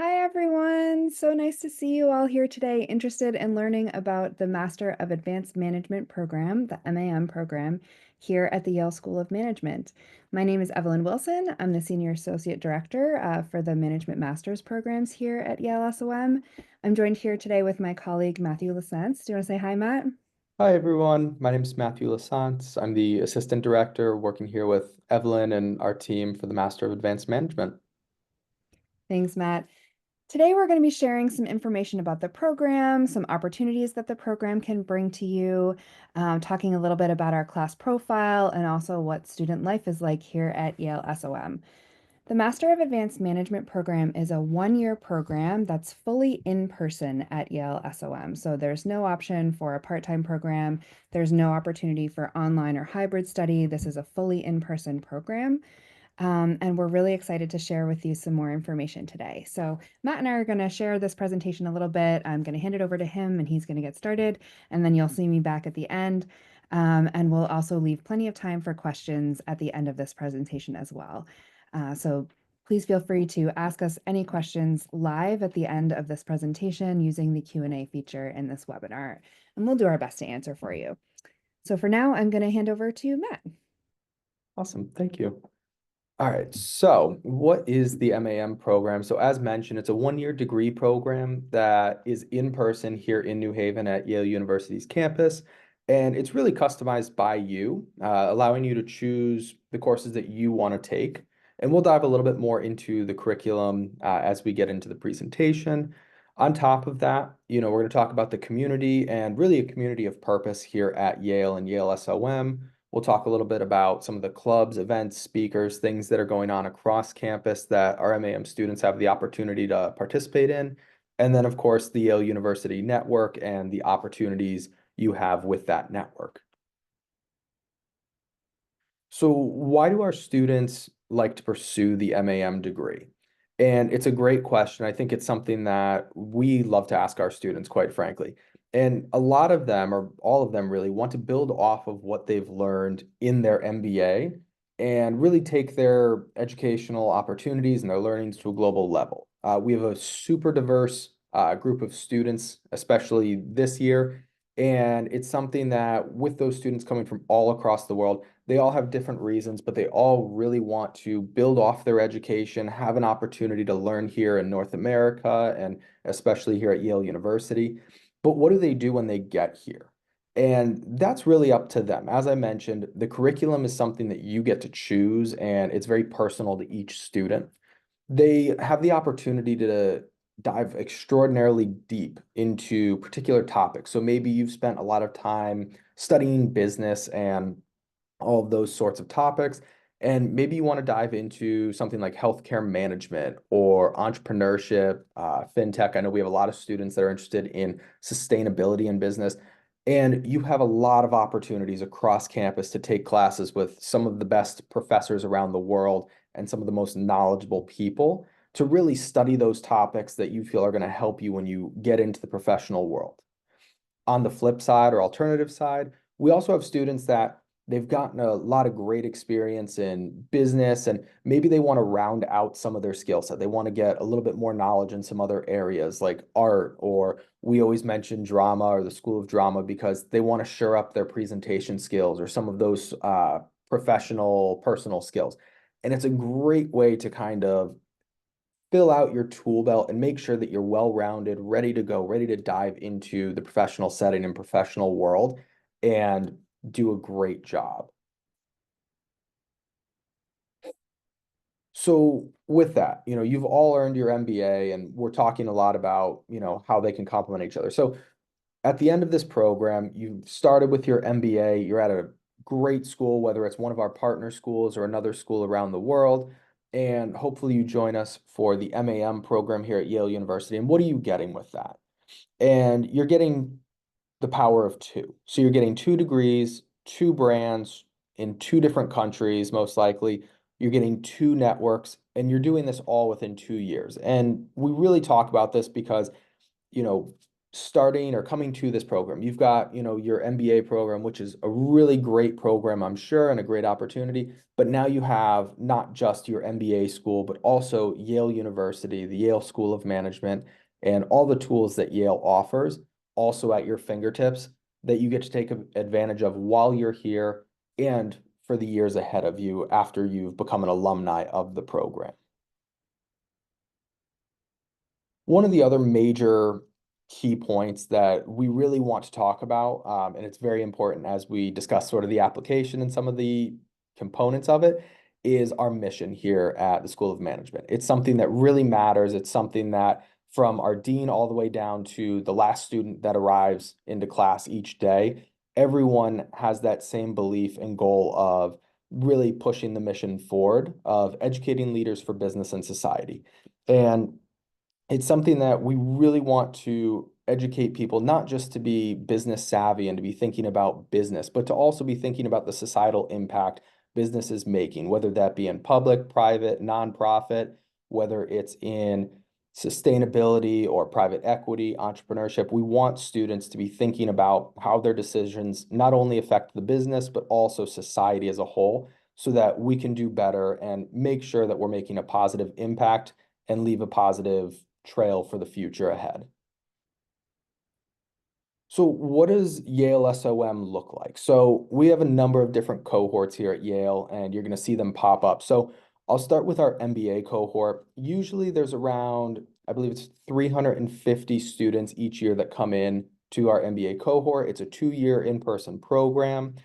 Hi, everyone. So nice to see you all here today, interested in learning about the Master of Advanced Management program, the MAM program, here at the Yale School of Management. My name is Evelyn Wilson. I'm the Senior Associate Director for the Management Master's programs here at Yale SOM. I'm joined here today with my colleague, Matthew Lasance. Do you want to say hi, Matt? Hi, everyone. My name is Matthew Lasance. I'm the assistant director working here with Evelyn and our team for the Master of Advanced Management. Thanks, Matt. Today, we're going to be sharing some information about the program, some opportunities that the program can bring to you, talking a little bit about our class profile, and also what student life is like here at Yale SOM. The Master of Advanced Management program is a one-year program that's fully in person at Yale SOM. So there's no option for a part-time program. There's no opportunity for online or hybrid study. This is a fully in-person program. And we're really excited to share with you some more information today. So Matt and I are going to share this presentation a little bit. I'm going to hand it over to him and he's going to get started. And then you'll see me back at the end. And we'll also leave plenty of time for questions at the end of this presentation as well. So please feel free to ask us any questions live at the end of this presentation using the Q&A feature in this webinar. And we'll do our best to answer for you. So for now, I'm going to hand over to Matt. Awesome. Thank you. All right. So what is the MAM program? So as mentioned, it's a one-year degree program that is in person here in New Haven at Yale University's campus. And it's really customized by you, allowing you to choose the courses that you want to take. And we'll dive a little bit more into the curriculum as we get into the presentation. On top of that, we're going to talk about the community and really a community of purpose here at Yale and Yale SOM. We'll talk a little bit about some of the clubs, events, speakers, things that are going on across campus that our MAM students have the opportunity to participate in. And then, of course, the Yale University network and the opportunities you have with that network. So why do our students like to pursue the MAM degree? And it's a great question. I think it's something that we love to ask our students, quite frankly. And a lot of them, or all of them really, want to build off of what they've learned in their MBA and really take their educational opportunities and their learnings to a global level. We have a super diverse group of students, especially this year. And it's something that with those students coming from all across the world, they all have different reasons, but they all really want to build off their education, have an opportunity to learn here in North America, and especially here at Yale University. But what do they do when they get here? And that's really up to them. As I mentioned, the curriculum is something that you get to choose, and it's very personal to each student. They have the opportunity to dive extraordinarily deep into particular topics. So maybe you've spent a lot of time studying business and all of those sorts of topics. And maybe you want to dive into something like healthcare management or entrepreneurship, fintech. I know we have a lot of students that are interested in sustainability in business. And you have a lot of opportunities across campus to take classes with some of the best professors around the world and some of the most knowledgeable people to really study those topics that you feel are going to help you when you get into the professional world. On the flip side or alternative side, we also have students that they've gotten a lot of great experience in business and maybe they want to round out some of their skill set. They want to get a little bit more knowledge in some other areas like art, or we always mention drama or the School of Drama because they want to shore up their presentation skills or some of those professional, personal skills. And it's a great way to kind of fill out your tool belt and make sure that you're well-rounded, ready to go, ready to dive into the professional setting and professional world and do a great job. So with that, you've all earned your MBA and we're talking a lot about, how they can complement each other. So at the end of this program, you've started with your MBA, you're at a great school, whether it's one of our partner schools or another school around the world. And hopefully you join us for the MAM program here at Yale University. And what are you getting with that? And you're getting the power of two. So you're getting 2 degrees, 2 brands in 2 different countries, most likely. You're getting 2 networks, and you're doing this all within 2 years. And we really talk about this because, you know, starting or coming to this program. You've got, your MBA program, which is a really great program, I'm sure, and a great opportunity. But now you have not just your MBA school, but also Yale University, the Yale School of Management, and all the tools that Yale offers also at your fingertips that you get to take advantage of while you're here and for the years ahead of you after you've become an alumni of the program. One of the other major key points that we really want to talk about, and it's very important as we discuss sort of the application and some of the components of it, is our mission here at the School of Management. It's something that really matters. It's something that from our dean all the way down to the last student that arrives into class each day, everyone has that same belief and goal of really pushing the mission forward of educating leaders for business and society. And it's something that we really want to educate people, not just to be business savvy and to be thinking about business, but to also be thinking about the societal impact business is making, whether that be in public, private, nonprofit, whether it's in sustainability or private equity, entrepreneurship. We want students to be thinking about how their decisions not only affect the business, but also society as a whole, so that we can do better and make sure that we're making a positive impact and leave a positive trail for the future ahead. So what does Yale SOM look like? So we have a number of different cohorts here at Yale, and you're going to see them pop up. So I'll start with our MBA cohort. Usually there's around, I believe it's 350 students each year that come in to our MBA cohort. It's a 2-year in-person program.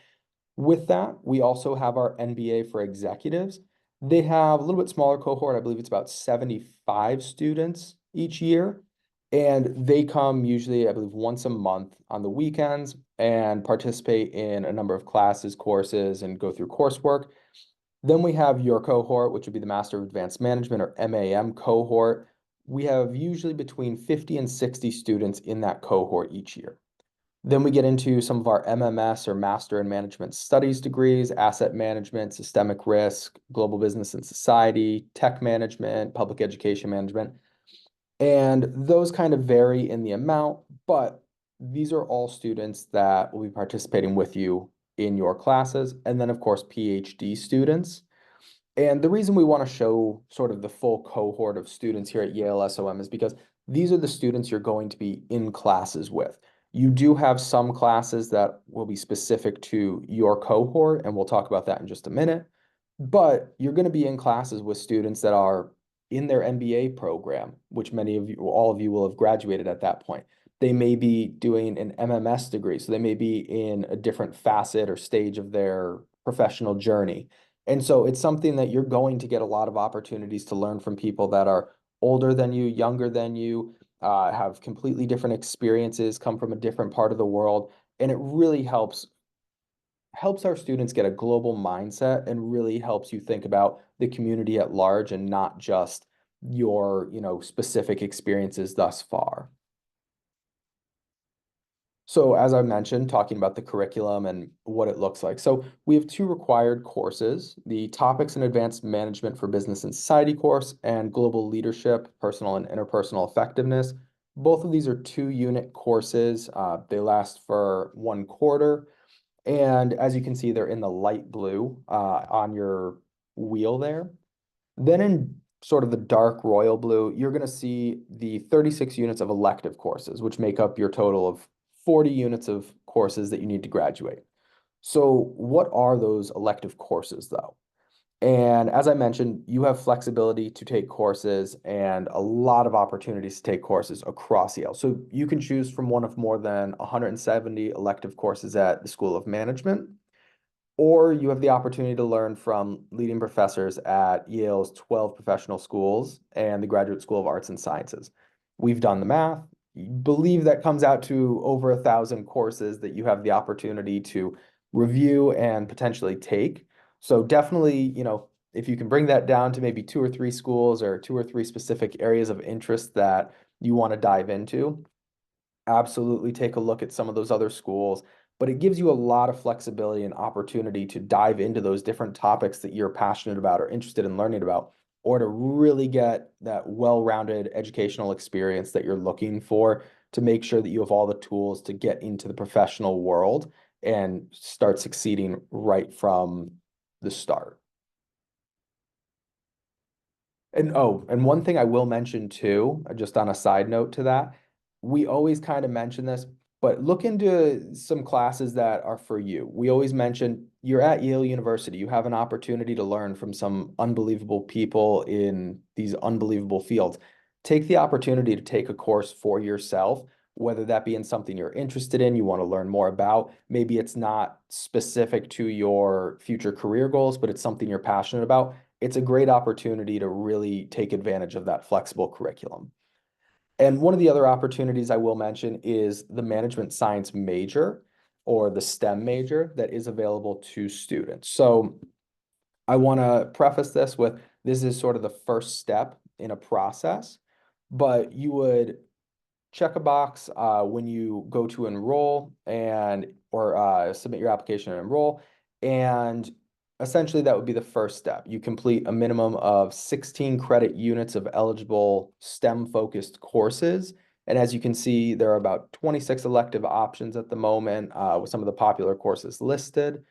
With that, we also have our MBA for executives. They have a little bit smaller cohort. I believe it's about 75 students each year. And they come usually, I believe, once a month on the weekends and participate in a number of classes, courses, and go through coursework. Then we have your cohort, which would be the Master of Advanced Management or MAM cohort. We have usually between 50 and 60 students in that cohort each year. Then we get into some of our MMS or Master in Management Studies degrees, asset management, systemic risk, global business and society, tech management, public education management. And those kind of vary in the amount, but these are all students that will be participating with you in your classes. And then, of course, PhD students. And the reason we want to show sort of the full cohort of students here at Yale SOM is because these are the students you're going to be in classes with. You do have some classes that will be specific to your cohort, and we'll talk about that in just a minute. But you're going to be in classes with students that are in their MBA program, which many of you, all of you will have graduated at that point. They may be doing an MMS degree, so they may be in a different facet or stage of their professional journey. And so it's something that you're going to get a lot of opportunities to learn from people that are older than you, younger than you, have completely different experiences, come from a different part of the world. And it really helps our students get a global mindset and really helps you think about the community at large and not just your, specific experiences thus far. So as I mentioned, talking about the curriculum and what it looks like. So we have 2 required courses, the Topics in Advanced Management for Business and Society course and Global Leadership, Personal and Interpersonal Effectiveness. Both of these are 2-unit courses. They last for 1 quarter. And as you can see, they're in the light blue on your wheel there. Then in sort of the dark royal blue, you're going to see the 36 units of elective courses, which make up your total of 40 units of courses that you need to graduate. So what are those elective courses though? And as I mentioned, you have flexibility to take courses and a lot of opportunities to take courses across Yale. So you can choose from one of more than 170 elective courses at the School of Management, or you have the opportunity to learn from leading professors at Yale's 12 professional schools and the Graduate School of Arts and Sciences. We've done the math. Believe that comes out to over 1,000 courses that you have the opportunity to review and potentially take. So definitely, if you can bring that down to maybe 2 or 3 schools or 2 or 3 specific areas of interest that you want to dive into, absolutely take a look at some of those other schools, but it gives you a lot of flexibility and opportunity to dive into those different topics that you're passionate about or interested in learning about, or to really get that well-rounded educational experience that you're looking for to make sure that you have all the tools to get into the professional world and start succeeding right from the start. And oh, and one thing I will mention too, just on a side note to that, we always kind of mention this, but look into some classes that are for you. We always mention you're at Yale University, you have an opportunity to learn from some unbelievable people in these unbelievable fields. Take the opportunity to take a course for yourself, whether that be in something you're interested in, you want to learn more about. Maybe it's not specific to your future career goals, but it's something you're passionate about. It's a great opportunity to really take advantage of that flexible curriculum. And one of the other opportunities I will mention is the management science major or the STEM major that is available to students. So I want to preface this is sort of the first step in a process, but you would check a box when you go to enroll and or submit your application and enroll. And essentially that would be the first step. You complete a minimum of 16 credit units of eligible STEM focused courses. And as you can see, there are about 26 elective options at the moment with some of the popular courses listed.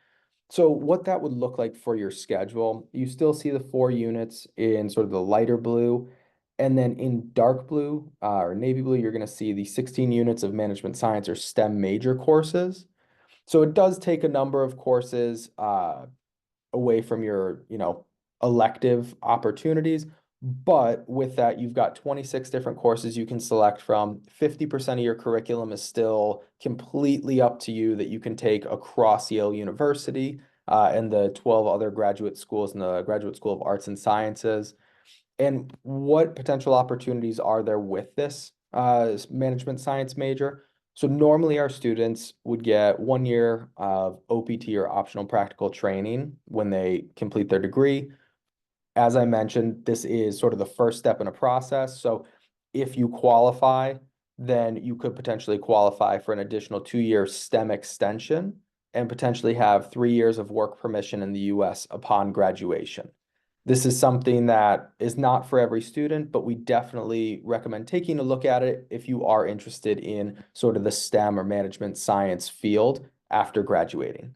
So what that would look like for your schedule, you still see the 4 units in sort of the lighter blue. And then in dark blue or navy blue, you're going to see the 16 units of management science or STEM major courses. So it does take a number of courses away from your, elective opportunities. But with that, you've got 26 different courses you can select from. 50% of your curriculum is still completely up to you that you can take across Yale University and the 12 other graduate schools in the Graduate School of Arts and Sciences. And what potential opportunities are there with this management science major? So normally our students would get 1 year of OPT or optional practical training when they complete their degree. As I mentioned, this is sort of the first step in a process. So if you qualify, then you could potentially qualify for an additional 2 year STEM extension and potentially have 3 years of work permission in the US upon graduation. This is something that is not for every student, but we definitely recommend taking a look at it if you are interested in sort of the STEM or management science field after graduating.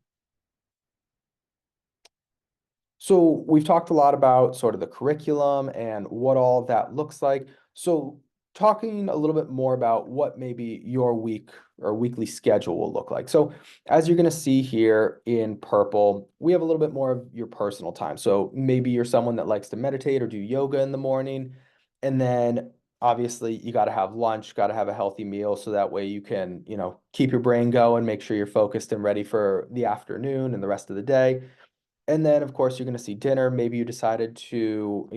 So we've talked a lot about sort of the curriculum and what all that looks like. So talking a little bit more about what maybe your week or weekly schedule will look like. So as you're going to see here in purple, we have a little bit more of your personal time. So maybe you're someone that likes to meditate or do yoga in the morning. And then obviously you got to have lunch, got to have a healthy meal so that way you can, keep your brain going, make sure you're focused and ready for the afternoon and the rest of the day. And then, of course, you're going to see dinner. Maybe you decided to,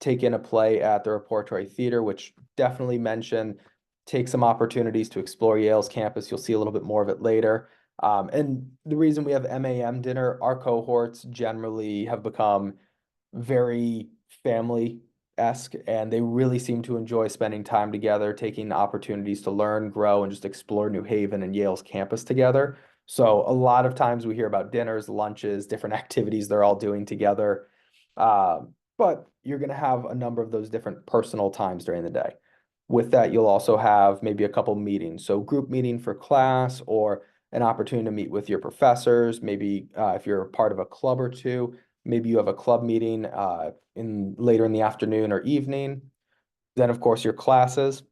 take in a play at the Repertory Theater, which definitely mention take some opportunities to explore Yale's campus. You'll see a little bit more of it later. And the reason we have MAM dinner, our cohorts generally have become very family-esque, and they really seem to enjoy spending time together, taking opportunities to learn, grow, and just explore New Haven and Yale's campus together. So a lot of times we hear about dinners, lunches, different activities they're all doing together. But you're going to have a number of those different personal times during the day. With that, you'll also have maybe a couple meetings. So group meeting for class or an opportunity to meet with your professors. Maybe if you're part of a club or two, maybe you have a club meeting in later in the afternoon or evening. Then, of course, your classes.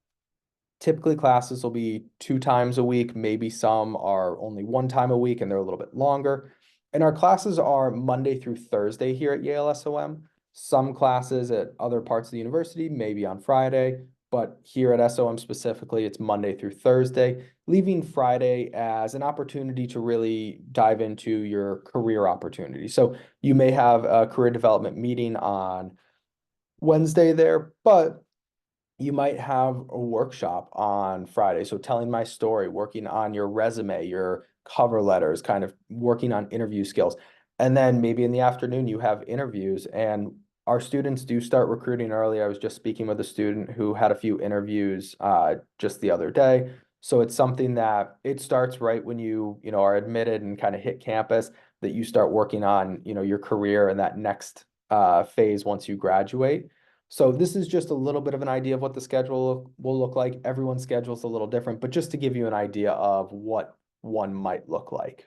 Typically, classes will be 2 times a week. Maybe some are only 1 time a week and they're a little bit longer. And our classes are Monday through Thursday here at Yale SOM. Some classes at other parts of the university, maybe on Friday, but here at SOM specifically, it's Monday through Thursday, leaving Friday as an opportunity to really dive into your career opportunity. So you may have a career development meeting on Wednesday there, but you might have a workshop on Friday. So telling my story, working on your resume, your cover letters, kind of working on interview skills. And then maybe in the afternoon, you have interviews. And our students do start recruiting early. I was just speaking with a student who had a few interviews just the other day. So it's something that it starts right when you are admitted and kind of hit campus, that you start working on, your career and that next phase once you graduate. So this is just a little bit of an idea of what the schedule will look like. Everyone's schedule is a little different, but just to give you an idea of what one might look like.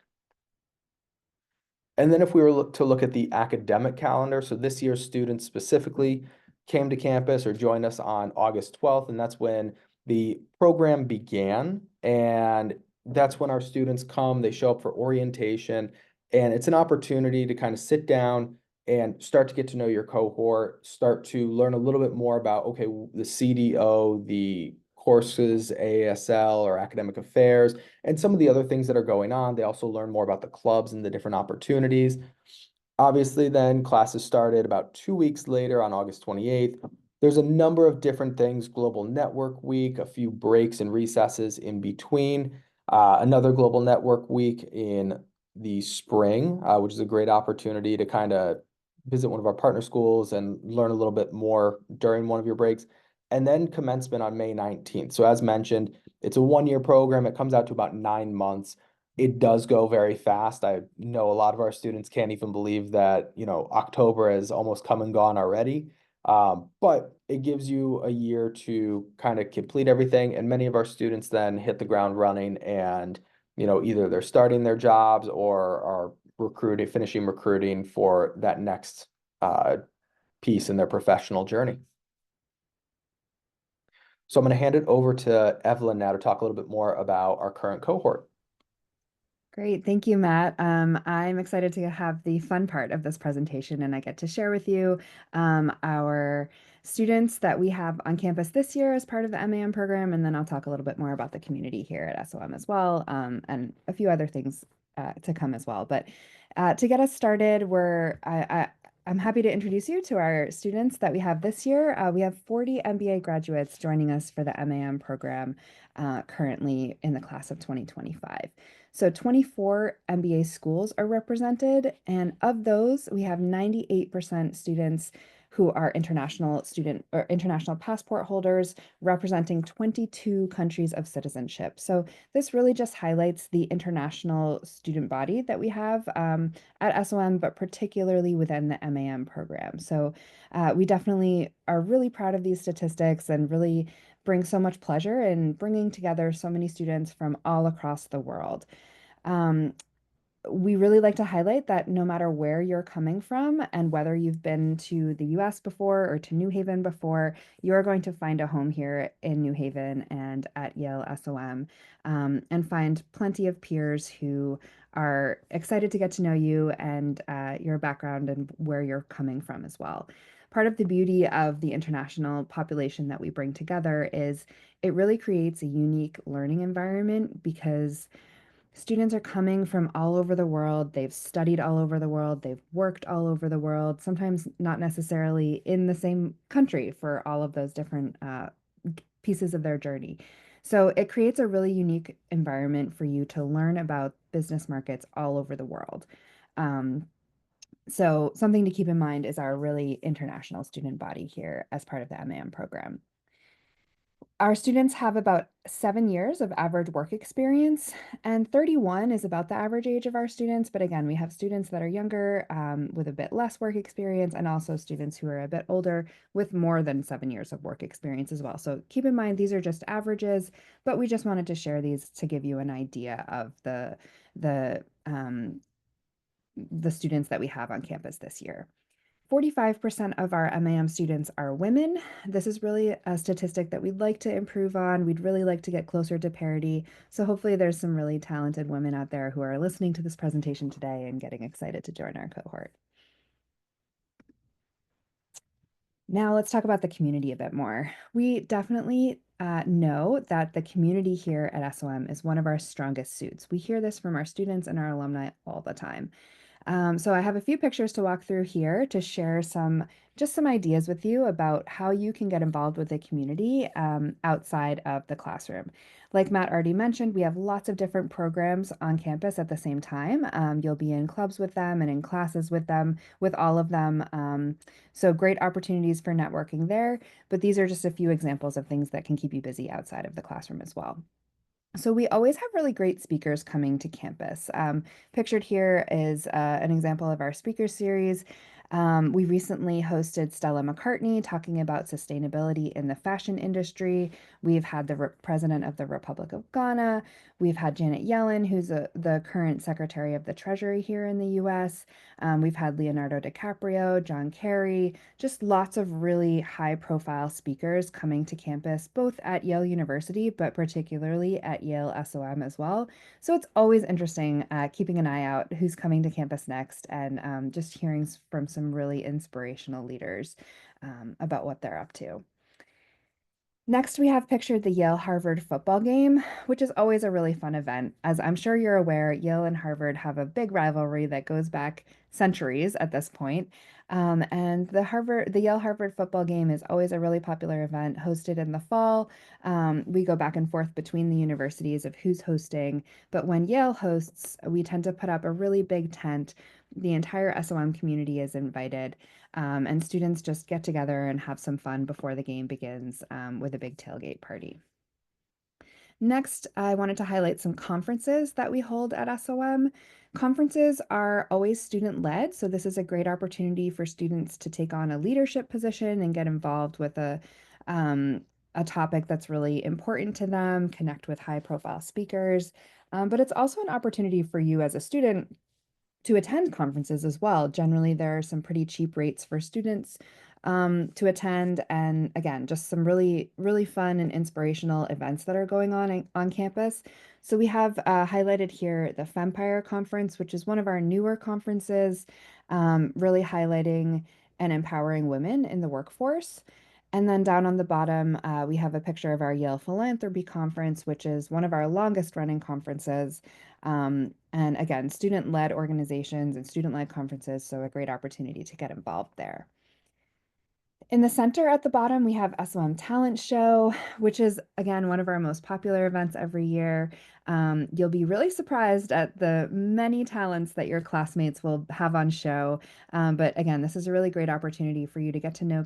And then if we were to look at the academic calendar, so this year's students specifically came to campus or joined us on August 12th, and that's when the program began. And that's when our students come, they show up for orientation, and it's an opportunity to kind of sit down and start to get to know your cohort, start to learn a little bit more about, okay, the CDO, the courses, ASL or academic affairs, and some of the other things that are going on. They also learn more about the clubs and the different opportunities. Obviously, then classes started about 2 weeks later on August 28th. There's a number of different things, Global Network Week, a few breaks and recesses in between, another Global Network Week in the spring, which is a great opportunity to kind of visit one of our partner schools and learn a little bit more during one of your breaks. And then commencement on May 19th. So as mentioned, it's a 1-year program. It comes out to about 9 months. It does go very fast. I know a lot of our students can't even believe that, October has almost come and gone already. But it gives you a year to kind of complete everything. And many of our students then hit the ground running and, either they're starting their jobs or are finishing recruiting for that next piece in their professional journey. So I'm going to hand it over to Evelyn now to talk a little bit more about our current cohort. Great. Thank you, Matt. I'm excited to have the fun part of this presentation, and I get to share with you our students that we have on campus this year as part of the MAM program, and then I'll talk a little bit more about the community here at SOM as well, and a few other things to come as well. But to get us started, I'm happy to introduce you to our students that we have this year. We have 40 MBA graduates joining us for the MAM program currently in the class of 2025. So 24 MBA schools are represented, and of those, we have 98% students who are international student or international passport holders representing 22 countries of citizenship. So this really just highlights the international student body that we have at SOM, but particularly within the MAM program. So we definitely are really proud of these statistics and really bring so much pleasure in bringing together so many students from all across the world. Um, we really like to highlight that no matter where you're coming from and whether you've been to the US before or to New Haven before, you're going to find a home here in New Haven and at Yale SOM, and find plenty of peers who are excited to get to know you and your background and where you're coming from as well. Part of the beauty of the international population that we bring together is it really creates a unique learning environment because students are coming from all over the world. They've studied all over the world. They've worked all over the world, sometimes not necessarily in the same country for all of those different pieces of their journey. So it creates a really unique environment for you to learn about business markets all over the world. Um, so something to keep in mind is our really international student body here as part of the MAM program. Our students have about 7 years of average work experience, and 31 is about the average age of our students. But again, we have students that are younger with a bit less work experience, and also students who are a bit older with more than 7 years of work experience as well. So keep in mind, these are just averages, but we just wanted to share these to give you an idea of the the students that we have on campus this year. 45% of our MAM students are women. This is really a statistic that we'd like to improve on. We'd really like to get closer to parity. So hopefully there's some really talented women out there who are listening to this presentation today and getting excited to join our cohort. Now let's talk about the community a bit more. We definitely know that the community here at SOM is one of our strongest suits. We hear this from our students and our alumni all the time. So I have a few pictures to walk through here to share just some ideas with you about how you can get involved with the community outside of the classroom. Like Matt already mentioned, we have lots of different programs on campus at the same time. You'll be in clubs with them and in classes with them, with all of them. So great opportunities for networking there. But these are just a few examples of things that can keep you busy outside of the classroom as well. So we always have really great speakers coming to campus. Pictured here is an example of our speaker series. We recently hosted Stella McCartney talking about sustainability in the fashion industry. We've had the president of the Republic of Ghana. We've had Janet Yellen, who's the current Secretary of the Treasury here in the US. We've had Leonardo DiCaprio, John Kerry, just lots of really high profile speakers coming to campus, both at Yale University, but particularly at Yale SOM as well. So it's always interesting keeping an eye out who's coming to campus next and just hearing from some really inspirational leaders about what they're up to. Next, we have pictured the Yale Harvard football game, which is always a really fun event. As I'm sure you're aware, Yale and Harvard have a big rivalry that goes back centuries at this point. And the Yale Harvard football game is always a really popular event hosted in the fall. We go back and forth between the universities of who's hosting, but when Yale hosts, we tend to put up a really big tent. The entire SOM community is invited. And students just get together and have some fun before the game begins with a big tailgate party. Next, I wanted to highlight some conferences that we hold at SOM. Conferences are always student-led, so this is a great opportunity for students to take on a leadership position and get involved with a topic that's really important to them, connect with high-profile speakers. But it's also an opportunity for you as a student to attend conferences as well. Generally, there are some pretty cheap rates for students to attend. And again, just some really, really fun and inspirational events that are going on campus. So we have highlighted here the Fempire Conference, which is one of our newer conferences, really highlighting and empowering women in the workforce. And then down on the bottom, we have a picture of our Yale Philanthropy Conference, which is one of our longest running conferences. And again, student-led organizations and student-led conferences, so a great opportunity to get involved there. In the center at the bottom, we have SOM Talent Show, which is, again, one of our most popular events every year. You'll be really surprised at the many talents that your classmates will have on show. But again, this is a really great opportunity for you to get to know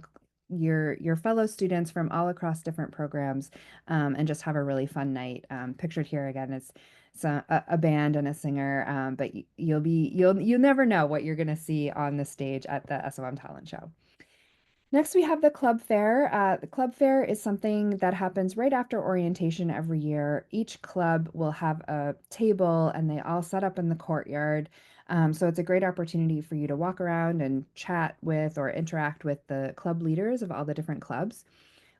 your fellow students from all across different programs and just have a really fun night. Pictured here again is a band and a singer, but you'll never know what you're going to see on the stage at the SOM Talent Show. Next, we have the club fair. The club fair is something that happens right after orientation every year. Each club will have a table and they all set up in the courtyard. So it's a great opportunity for you to walk around and chat with or interact with the club leaders of all the different clubs.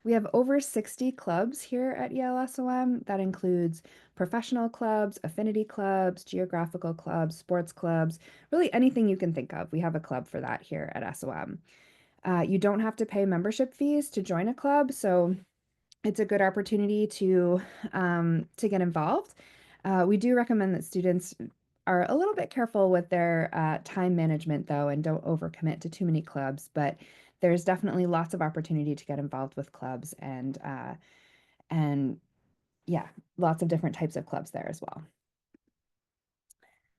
We have over 60 clubs here at Yale SOM. That includes professional clubs, affinity clubs, geographical clubs, sports clubs, really anything you can think of. We have a club for that here at SOM. You don't have to pay membership fees to join a club, so it's a good opportunity to get involved. We do recommend that students are a little bit careful with their time management, though, and don't overcommit to too many clubs. But there's definitely lots of opportunity to get involved with clubs, and yeah, lots of different types of clubs there as well.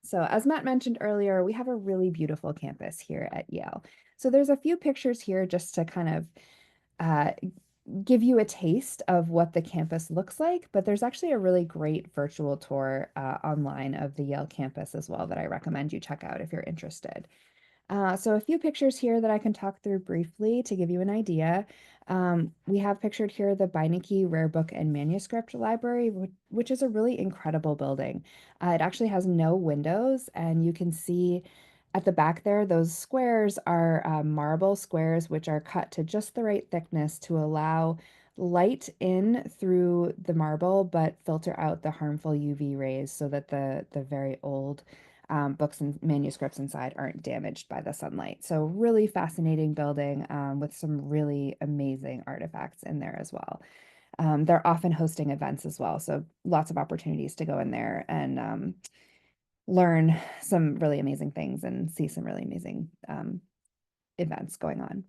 So as Matt mentioned earlier, we have a really beautiful campus here at Yale. So there's a few pictures here just to kind of uh, give you a taste of what the campus looks like, but there's actually a really great virtual tour online of the Yale campus as well that I recommend you check out if you're interested. So a few pictures here that I can talk through briefly to give you an idea. We have pictured here the Beinecke Rare Book and Manuscript Library, which is a really incredible building. It actually has no windows, and you can see at the back there, those squares are marble squares, which are cut to just the right thickness to allow light in through the marble, but filter out the harmful UV rays so that the very old books and manuscripts inside aren't damaged by the sunlight. So really fascinating building with some really amazing artifacts in there as well. They're often hosting events as well, so lots of opportunities to go in there and learn some really amazing things and see some really amazing events going on.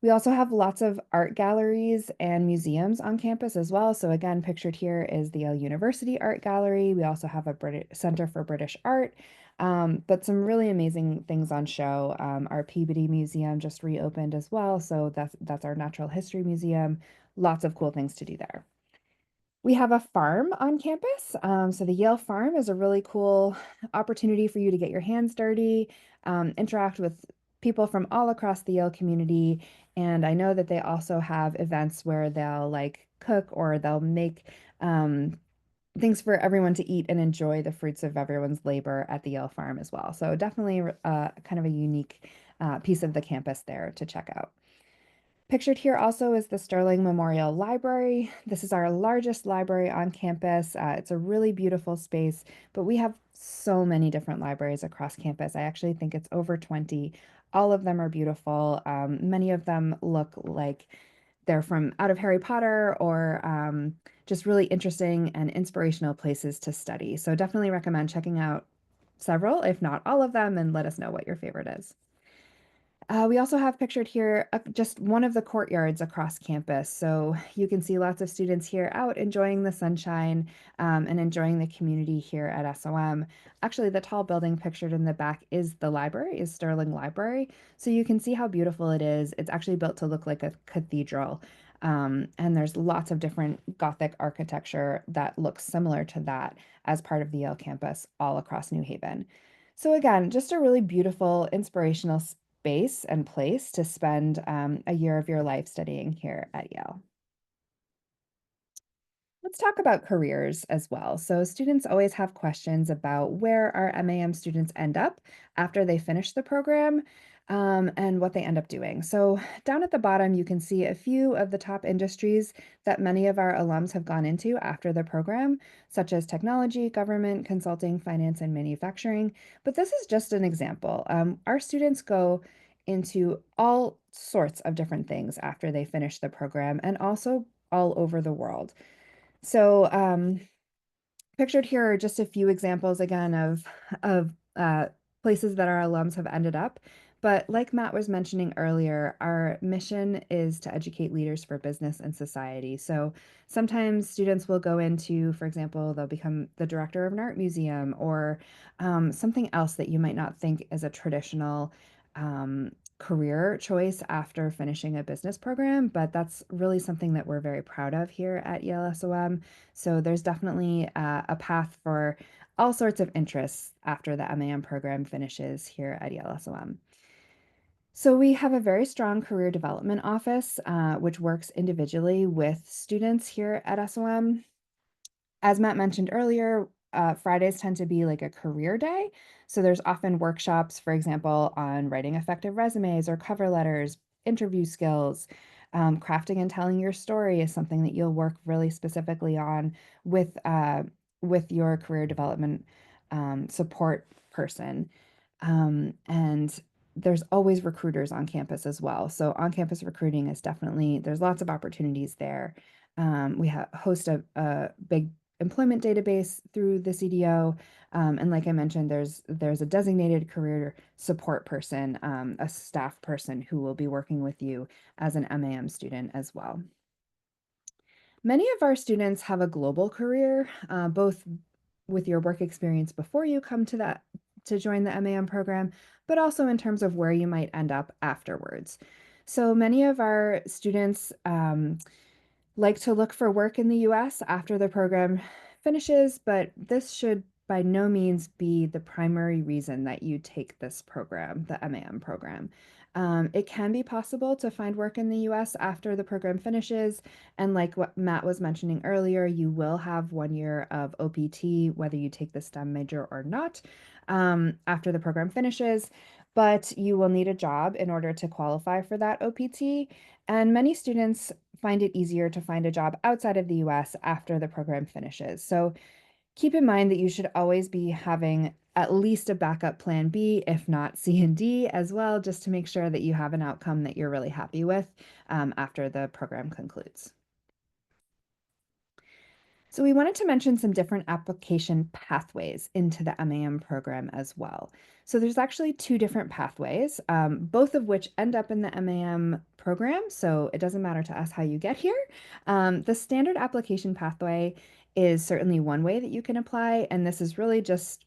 We also have lots of art galleries and museums on campus as well. So again, pictured here is the Yale University Art Gallery. We also have a British Center for British Art, but some really amazing things on show. Our Peabody Museum just reopened as well. So that's our natural history museum. Lots of cool things to do there. We have a farm on campus. So the Yale Farm is a really cool opportunity for you to get your hands dirty, interact with people from all across the Yale community. And I know that they also have events where they'll like cook or they'll make things for everyone to eat and enjoy the fruits of everyone's labor at the Yale farm as well. So definitely kind of a unique piece of the campus there to check out. Pictured here also is the Sterling Memorial Library. This is our largest library on campus. It's a really beautiful space, but we have so many different libraries across campus. I actually think it's over 20. All of them are beautiful. Many of them look like they're from out of Harry Potter or just really interesting and inspirational places to study. So definitely recommend checking out several, if not all of them, and let us know what your favorite is. We also have pictured here just one of the courtyards across campus. So you can see lots of students here out enjoying the sunshine and enjoying the community here at SOM. Actually, the tall building pictured in the back is the library, is Sterling Library. So you can see how beautiful it is. It's actually built to look like a cathedral. And there's lots of different Gothic architecture that looks similar to that as part of the Yale campus all across New Haven. So again, just a really beautiful, inspirational space and place to spend a year of your life studying here at Yale. Let's talk about careers as well. So students always have questions about where our MAM students end up after they finish the program and what they end up doing. So down at the bottom, you can see a few of the top industries that many of our alums have gone into after the program, such as technology, government, consulting, finance, and manufacturing. But this is just an example. Our students go into all sorts of different things after they finish the program and also all over the world. So, pictured here are just a few examples again of places that our alums have ended up. But like Matt was mentioning earlier, our mission is to educate leaders for business and society. So sometimes students will go into, for example, they'll become the director of an art museum or something else that you might not think is a traditional career choice after finishing a business program, but that's really something that we're very proud of here at Yale SOM. So there's definitely a path for all sorts of interests after the MAM program finishes here at Yale SOM. So we have a very strong career development office, which works individually with students here at SOM. As Matt mentioned earlier, Fridays tend to be like a career day. So there's often workshops, for example, on writing effective resumes or cover letters, interview skills. Crafting and telling your story is something that you'll work really specifically on with your career development support person. And there's always recruiters on campus as well. So on-campus recruiting is definitely, there's lots of opportunities there. We host a big employment database through the CDO. And like I mentioned, there's a designated career support person, a staff person who will be working with you as an MAM student as well. Many of our students have a global career, both with your work experience before you come to join the MAM program, but also in terms of where you might end up afterwards. So many of our students like to look for work in the US after the program finishes, but this should by no means be the primary reason that you take this program, the MAM program. It can be possible to find work in the US after the program finishes. And like what Matt was mentioning earlier, you will have 1 year of OPT, whether you take the STEM major or not, after the program finishes. But you will need a job in order to qualify for that OPT. And many students find it easier to find a job outside of the US after the program finishes. So keep in mind that you should always be having at least a backup plan B, if not C and D as well, just to make sure that you have an outcome that you're really happy with after the program concludes. So we wanted to mention some different application pathways into the MAM program as well. So there's actually two different pathways, both of which end up in the MAM program. So it doesn't matter to us how you get here. The standard application pathway is certainly one way that you can apply. And this is really just,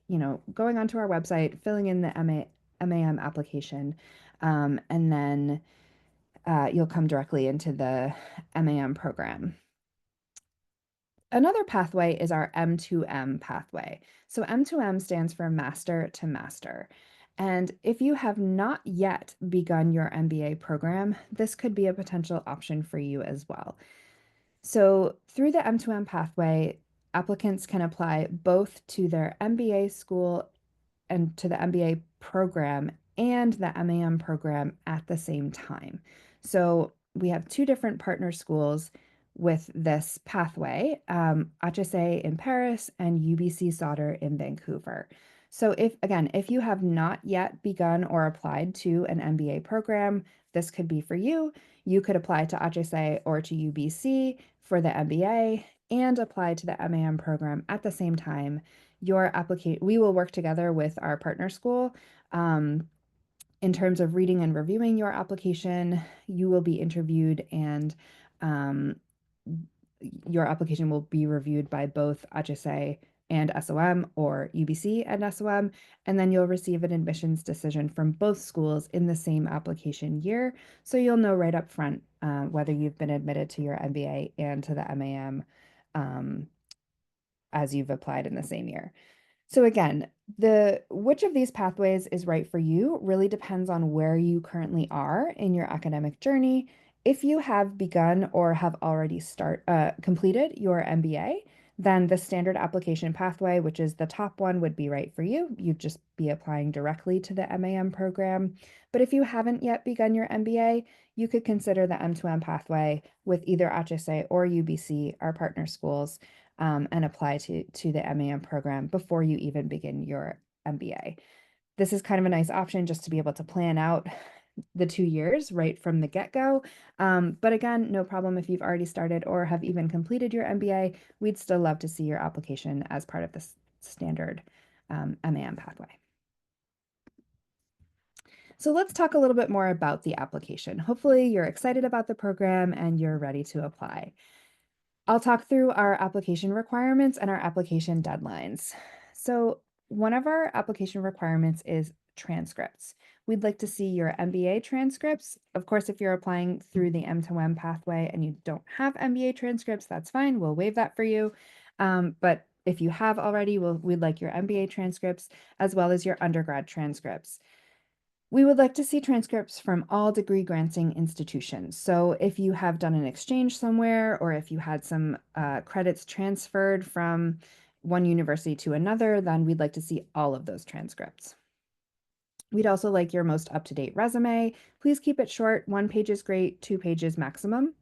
going onto our website, filling in the MAM application, and then you'll come directly into the MAM program. Another pathway is our M2M pathway. So M2M stands for master to master. And if you have not yet begun your MBA program, this could be a potential option for you as well. So, through the M2M pathway, applicants can apply both to their MBA school and to the MBA program and the MAM program at the same time. So we have two different partner schools with this pathway, HSA in Paris and UBC Sauder in Vancouver. So if you have not yet begun or applied to an MBA program, this could be for you. You could apply to HSA or to UBC for the MBA and apply to the MAM program at the same time. We will work together with our partner school. Um, in terms of reading and reviewing your application, you will be interviewed and um, your application will be reviewed by both HSA and SOM or UBC and SOM, and then you'll receive an admissions decision from both schools in the same application year. So you'll know right up front whether you've been admitted to your MBA and to the MAM as you've applied in the same year. So again, the which of these pathways is right for you really depends on where you currently are in your academic journey. If you have begun or have already completed your MBA, then the standard application pathway, which is the top one, would be right for you. You'd just be applying directly to the MAM program. But if you haven't yet begun your MBA, you could consider the M2M pathway with either HSA or UBC, our partner schools, and apply to the MAM program before you even begin your MBA. This is kind of a nice option just to be able to plan out the 2 years right from the get-go. But again, no problem if you've already started or have even completed your MBA. We'd still love to see your application as part of this standard MAM pathway. So let's talk a little bit more about the application. Hopefully you're excited about the program and you're ready to apply. I'll talk through our application requirements and our application deadlines. So one of our application requirements is transcripts. We'd like to see your MBA transcripts. Of course, if you're applying through the M2M pathway and you don't have MBA transcripts, that's fine. We'll waive that for you. But if you have already, we'd like your MBA transcripts as well as your undergrad transcripts. We would like to see transcripts from all degree granting institutions. So if you have done an exchange somewhere, or if you had some credits transferred from one university to another, then we'd like to see all of those transcripts. We'd also like your most up-to-date resume. Please keep it short. 1 page is great, 2 pages maximum.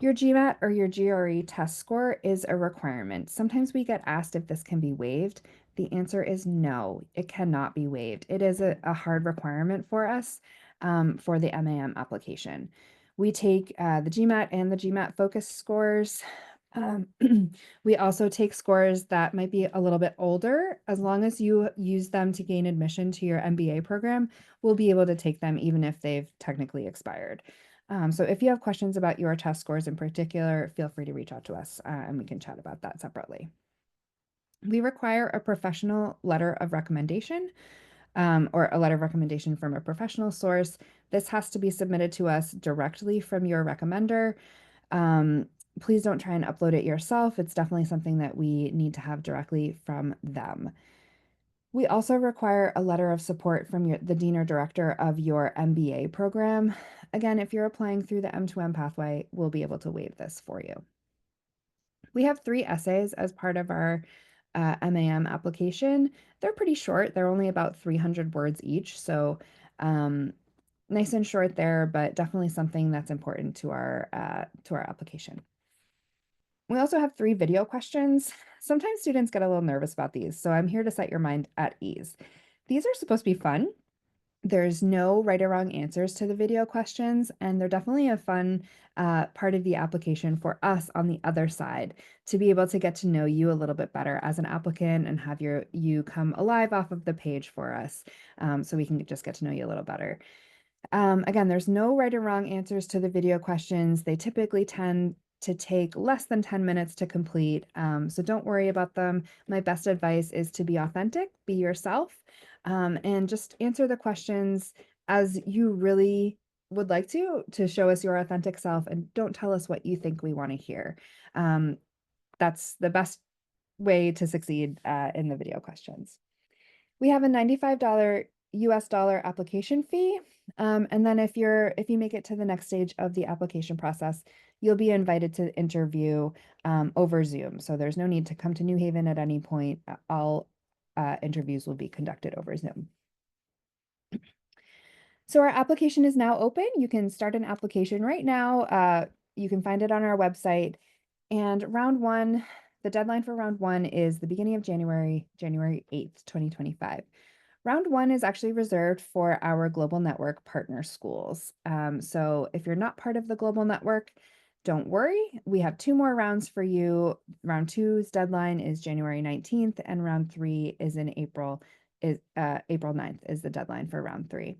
Your GMAT or your GRE test score is a requirement. Sometimes we get asked if this can be waived. The answer is no, it cannot be waived. It is a hard requirement for us for the MAM application. We take the GMAT and the GMAT focus scores. We also take scores that might be a little bit older. As long as you use them to gain admission to your MBA program, we'll be able to take them even if they've technically expired. So if you have questions about your test scores in particular, feel free to reach out to us and we can chat about that separately. We require a professional letter of recommendation or a letter of recommendation from a professional source. This has to be submitted to us directly from your recommender. Um, please don't try and upload it yourself. It's definitely something that we need to have directly from them. We also require a letter of support from the dean or director of your MBA program. Again, if you're applying through the M2M pathway, we'll be able to waive this for you. We have 3 essays as part of our MAM application. They're pretty short. They're only about 300 words each. So nice and short there, but definitely something that's important to our application. We also have 3 video questions. Sometimes students get a little nervous about these, so I'm here to set your mind at ease. These are supposed to be fun. There's no right or wrong answers to the video questions, and they're definitely a fun part of the application for us on the other side to be able to get to know you a little bit better as an applicant and have you come alive off of the page for us, so we can just get to know you a little better. Again, there's no right or wrong answers to the video questions. They typically tend to take less than 10 minutes to complete, so don't worry about them. My best advice is to be authentic, be yourself, and just answer the questions as you really would like to show us your authentic self, and don't tell us what you think we want to hear. That's the best way to succeed in the video questions. We have a $95 US dollar application fee. And then if you make it to the next stage of the application process, you'll be invited to interview over Zoom. So there's no need to come to New Haven at any point. All interviews will be conducted over Zoom. So our application is now open. You can start an application right now. You can find it on our website. And round one, the deadline for round one is the beginning of January, January 8th, 2025. Round one is actually reserved for our global network partner schools. So if you're not part of the global network, don't worry. We have two more rounds for you. Round two's deadline is January 19th, and round three is in April, is April 9th is the deadline for round three.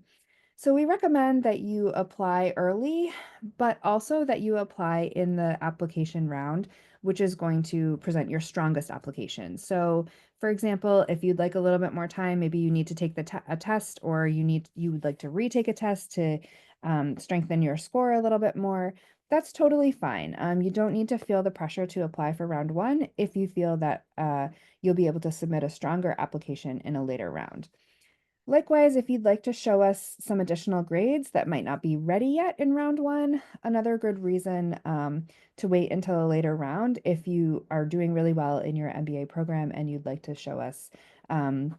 So we recommend that you apply early, but also that you apply in the application round, which is going to present your strongest application. So, for example, if you'd like a little bit more time, maybe you need to take a test, or you would like to retake a test to strengthen your score a little bit more. That's totally fine. You don't need to feel the pressure to apply for round one if you feel that you'll be able to submit a stronger application in a later round. Likewise, if you'd like to show us some additional grades that might not be ready yet in round one, another good reason to wait until a later round if you are doing really well in your MBA program and you'd like to show us um,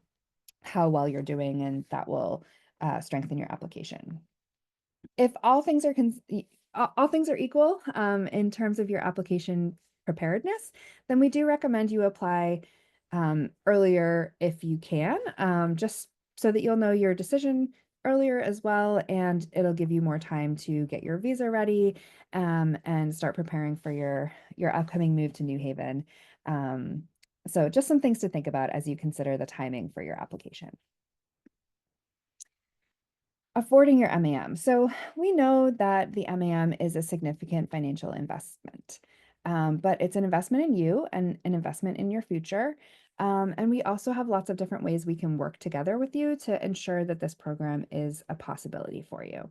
how well you're doing, and that will strengthen your application. If all things are equal in terms of your application preparedness, then we do recommend you apply earlier if you can, just so that you'll know your decision earlier as well, and it'll give you more time to get your visa ready and start preparing for your upcoming move to New Haven. So just some things to think about as you consider the timing for your application. Affording your MAM. So we know that the MAM is a significant financial investment, but it's an investment in you and an investment in your future. And we also have lots of different ways we can work together with you to ensure that this program is a possibility for you.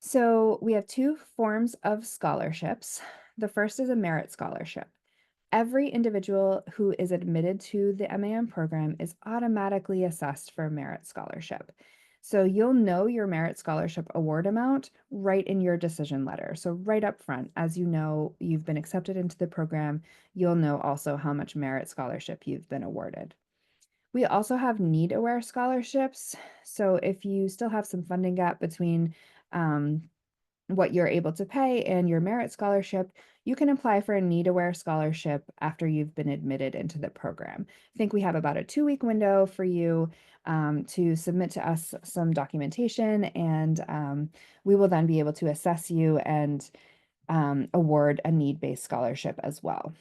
So we have two forms of scholarships. The first is a merit scholarship. Every individual who is admitted to the MAM program is automatically assessed for a merit scholarship. So you'll know your merit scholarship award amount right in your decision letter. So right up front, as you know you've been accepted into the program, you'll know also how much merit scholarship you've been awarded. We also have need-aware scholarships. So if you still have some funding gap between what you're able to pay and your merit scholarship, you can apply for a need-aware scholarship after you've been admitted into the program. I think we have about a 2-week window for you to submit to us some documentation, and we will then be able to assess you and award a need-based scholarship as well.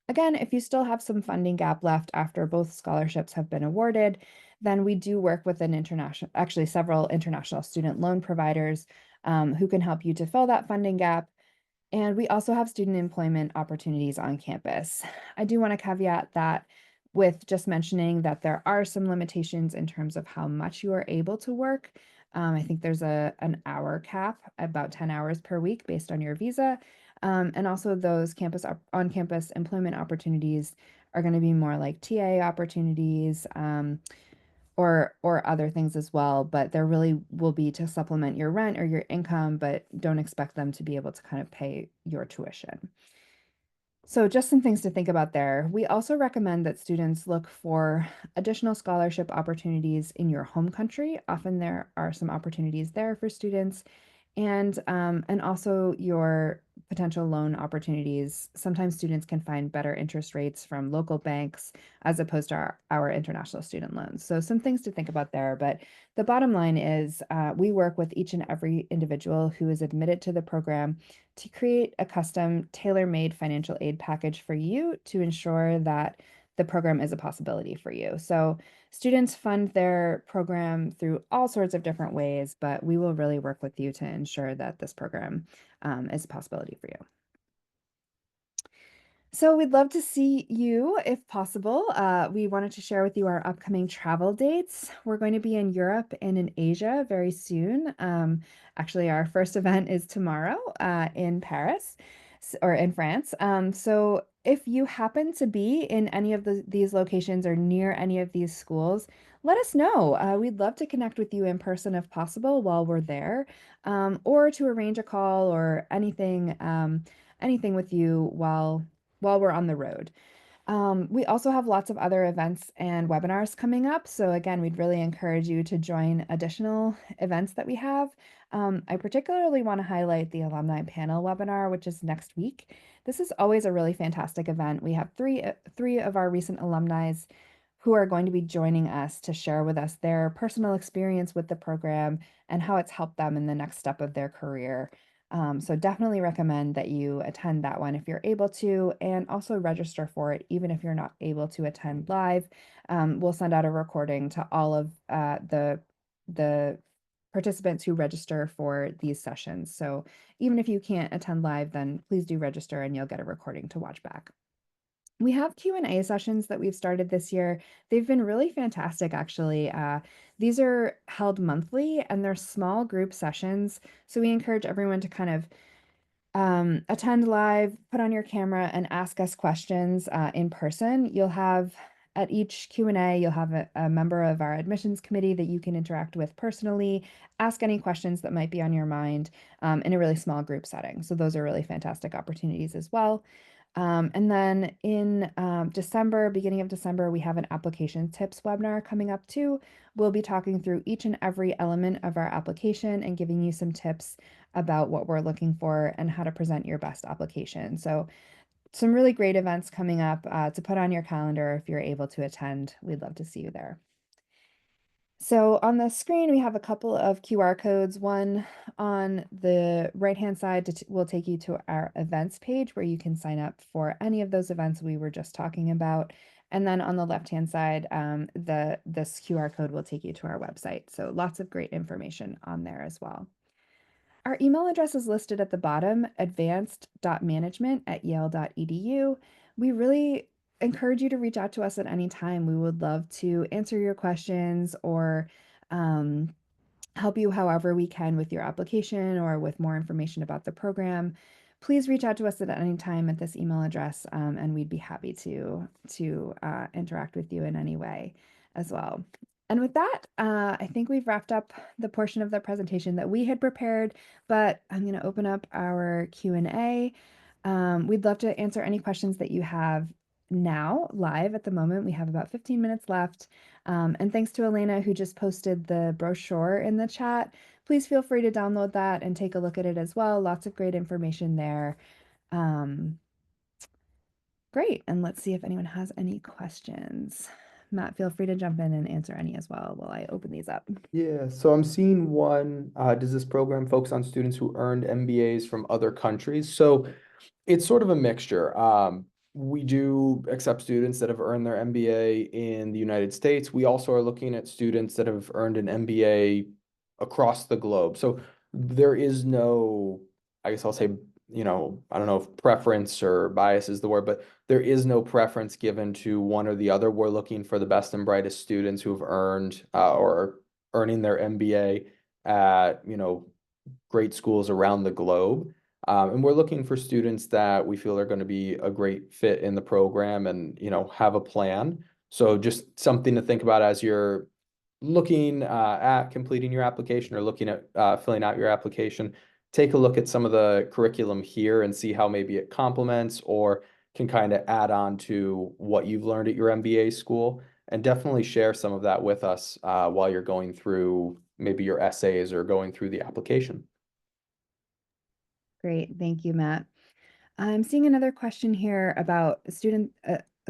Again, if you still have some funding gap left after both scholarships have been awarded, then we do work with actually several international student loan providers who can help you to fill that funding gap. And we also have student employment opportunities on campus. I do want to caveat that with just mentioning that there are some limitations in terms of how much you are able to work. I think there's an hour cap, about 10 hours per week based on your visa. And also those on-campus employment opportunities are going to be more like TA opportunities, or other things as well, but there really will be to supplement your rent or your income, but don't expect them to be able to kind of pay your tuition. So just some things to think about there. We also recommend that students look for additional scholarship opportunities in your home country. Often there are some opportunities there for students, and also your potential loan opportunities. Sometimes students can find better interest rates from local banks as opposed to our international student loans. So some things to think about there. But the bottom line is we work with each and every individual who is admitted to the program to create a custom tailor-made financial aid package for you to ensure that the program is a possibility for you. So students fund their program through all sorts of different ways, but we will really work with you to ensure that this program is a possibility for you. So we'd love to see you if possible. We wanted to share with you our upcoming travel dates. We're going to be in Europe and in Asia very soon. Actually, our first event is tomorrow in Paris. or in France. So if you happen to be in any of these locations or near any of these schools, let us know. We'd love to connect with you in person if possible while we're there, or to arrange a call or anything with you while we're on the road. We also have lots of other events and webinars coming up. So again, we'd really encourage you to join additional events that we have. I particularly want to highlight the alumni panel webinar, which is next week. This is always a really fantastic event. We have three of our recent alumni who are going to be joining us to share with us their personal experience with the program and how it's helped them in the next step of their career. So definitely recommend that you attend that one if you're able to, and also register for it, even if you're not able to attend live. We'll send out a recording to all of the participants who register for these sessions. So even if you can't attend live, then please do register and you'll get a recording to watch back. We have Q&A sessions that we've started this year. They've been really fantastic, actually. These are held monthly and they're small group sessions. So we encourage everyone to kind of attend live, put on your camera, and ask us questions in person. You'll have at each Q&A, you'll have a member of our admissions committee that you can interact with personally, ask any questions that might be on your mind in a really small group setting. So those are really fantastic opportunities as well. And then in December, beginning of December, we have an application tips webinar coming up too. We'll be talking through each and every element of our application and giving you some tips about what we're looking for and how to present your best application. So some really great events coming up to put on your calendar if you're able to attend. We'd love to see you there. So on the screen, we have a couple of QR codes. One on the right-hand side will take you to our events page where you can sign up for any of those events we were just talking about. And then on the left-hand side, this QR code will take you to our website. So lots of great information on there as well. Our email address is listed at the bottom, advanced.management@yale.edu. We really encourage you to reach out to us at any time. We would love to answer your questions or um, help you however we can with your application or with more information about the program. Please reach out to us at any time at this email address, and we'd be happy to interact with you in any way as well. And with that, I think we've wrapped up the portion of the presentation that we had prepared, but I'm going to open up our Q&A. We'd love to answer any questions that you have now live at the moment. We have about 15 minutes left. And thanks to Elena, who just posted the brochure in the chat. Please feel free to download that and take a look at it as well. Lots of great information there. Great. And let's see if anyone has any questions. Matt, feel free to jump in and answer any as well while I open these up. Yeah, so I'm seeing one. Does this program focus on students who earned MBAs from other countries? So it's sort of a mixture. We do accept students that have earned their MBA in the United States. We also are looking at students that have earned an MBA across the globe. So there is no, I guess I'll say, I don't know if preference or bias is the word, but there is no preference given to one or the other. We're looking for the best and brightest students who have earned or are earning their MBA at, great schools around the globe. And we're looking for students that we feel are going to be a great fit in the program and, have a plan. So just something to think about as you're looking at completing your application or looking at filling out your application. Take a look at some of the curriculum here and see how maybe it complements or can kind of add on to what you've learned at your MBA school. And definitely share some of that with us while you're going through maybe your essays or going through the application. Great. Thank you, Matt. I'm seeing another question here about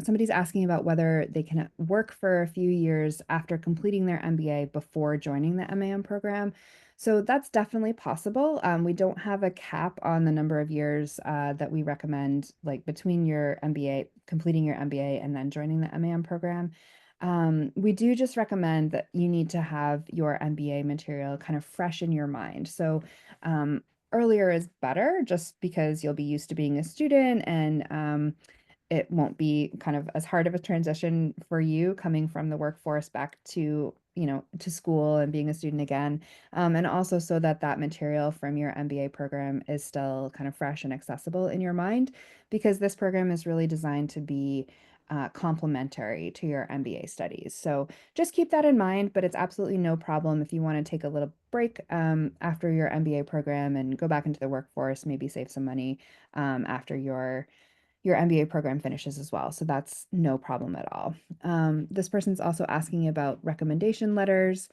somebody's asking about whether they can work for a few years after completing their MBA before joining the MAM program. So that's definitely possible. We don't have a cap on the number of years that we recommend, like between your MBA, completing your MBA and then joining the MAM program. We do just recommend that you need to have your MBA material kind of fresh in your mind. So earlier is better just because you'll be used to being a student and it won't be kind of as hard of a transition for you coming from the workforce back to to school and being a student again. And also so that that material from your MBA program is still kind of fresh and accessible in your mind, because this program is really designed to be complementary to your MBA studies. So just keep that in mind, but it's absolutely no problem if you want to take a little break after your MBA program and go back into the workforce, maybe save some money after your MBA program finishes as well. So that's no problem at all. This person's also asking about recommendation letters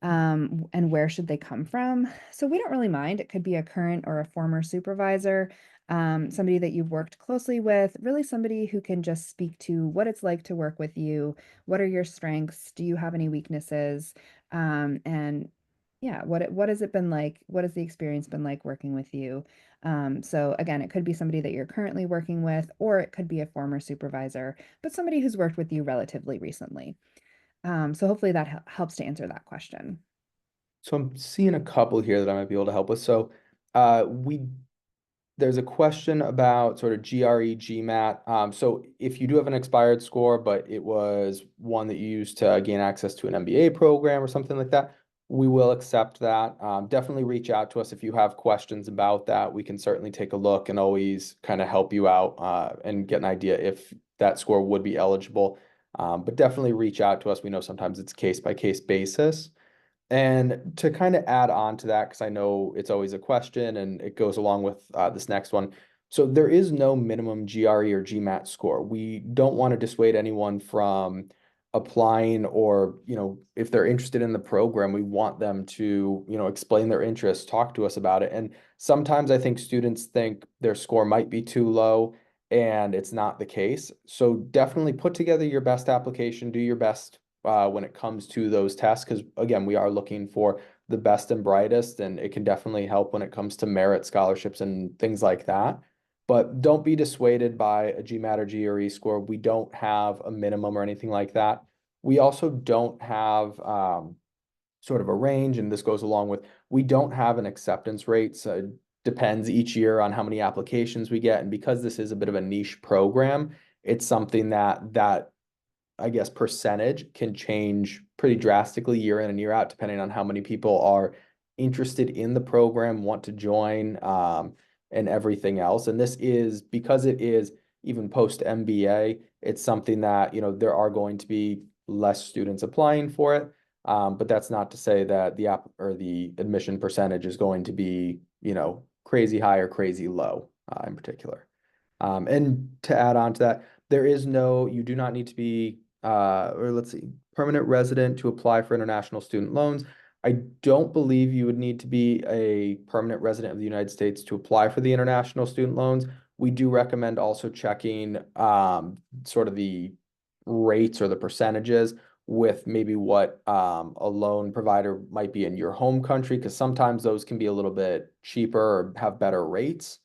and where should they come from. So we don't really mind. It could be a current or a former supervisor, somebody that you've worked closely with, really somebody who can just speak to what it's like to work with you. What are your strengths? Do you have any weaknesses? And yeah, what has it been like? What has the experience been like working with you? So again, it could be somebody that you're currently working with, or it could be a former supervisor, but somebody who's worked with you relatively recently. So hopefully that helps to answer that question. So I'm seeing a couple here that I might be able to help with. So we there's a question about sort of GRE, GMAT. So if you do have an expired score, but it was one that you used to gain access to an MBA program or something like that, we will accept that. Definitely reach out to us if you have questions about that. We can certainly take a look and always kind of help you out and get an idea if that score would be eligible. But definitely reach out to us. We know sometimes it's case by case basis. And to kind of add on to that, because I know it's always a question and it goes along with this next one. So there is no minimum GRE or GMAT score. We don't want to dissuade anyone from applying or, if they're interested in the program, we want them to, explain their interests, talk to us about it. And sometimes I think students think their score might be too low and it's not the case. So definitely put together your best application, do your best when it comes to those tests, because again, we are looking for the best and brightest, and it can definitely help when it comes to merit scholarships and things like that. But don't be dissuaded by a GMAT or GRE score. We don't have a minimum or anything like that. We also don't have sort of a range, and this goes along with we don't have an acceptance rate. So it depends each year on how many applications we get. And because this is a bit of a niche program, it's something that I guess, percentage can change pretty drastically year in and year out, depending on how many people are interested in the program, want to join, and everything else. And this is because it is even post MBA, it's something that, there are going to be less students applying for it. But that's not to say that the app or the admission percentage is going to be, crazy high or crazy low, in particular. And to add on to that, you do not need to be, or let's see, permanent resident to apply for international student loans. I don't believe you would need to be a permanent resident of the United States to apply for the international student loans. We do recommend also checking sort of the rates or the percentages with maybe what a loan provider might be in your home country, because sometimes those can be a little bit cheaper or have better rates.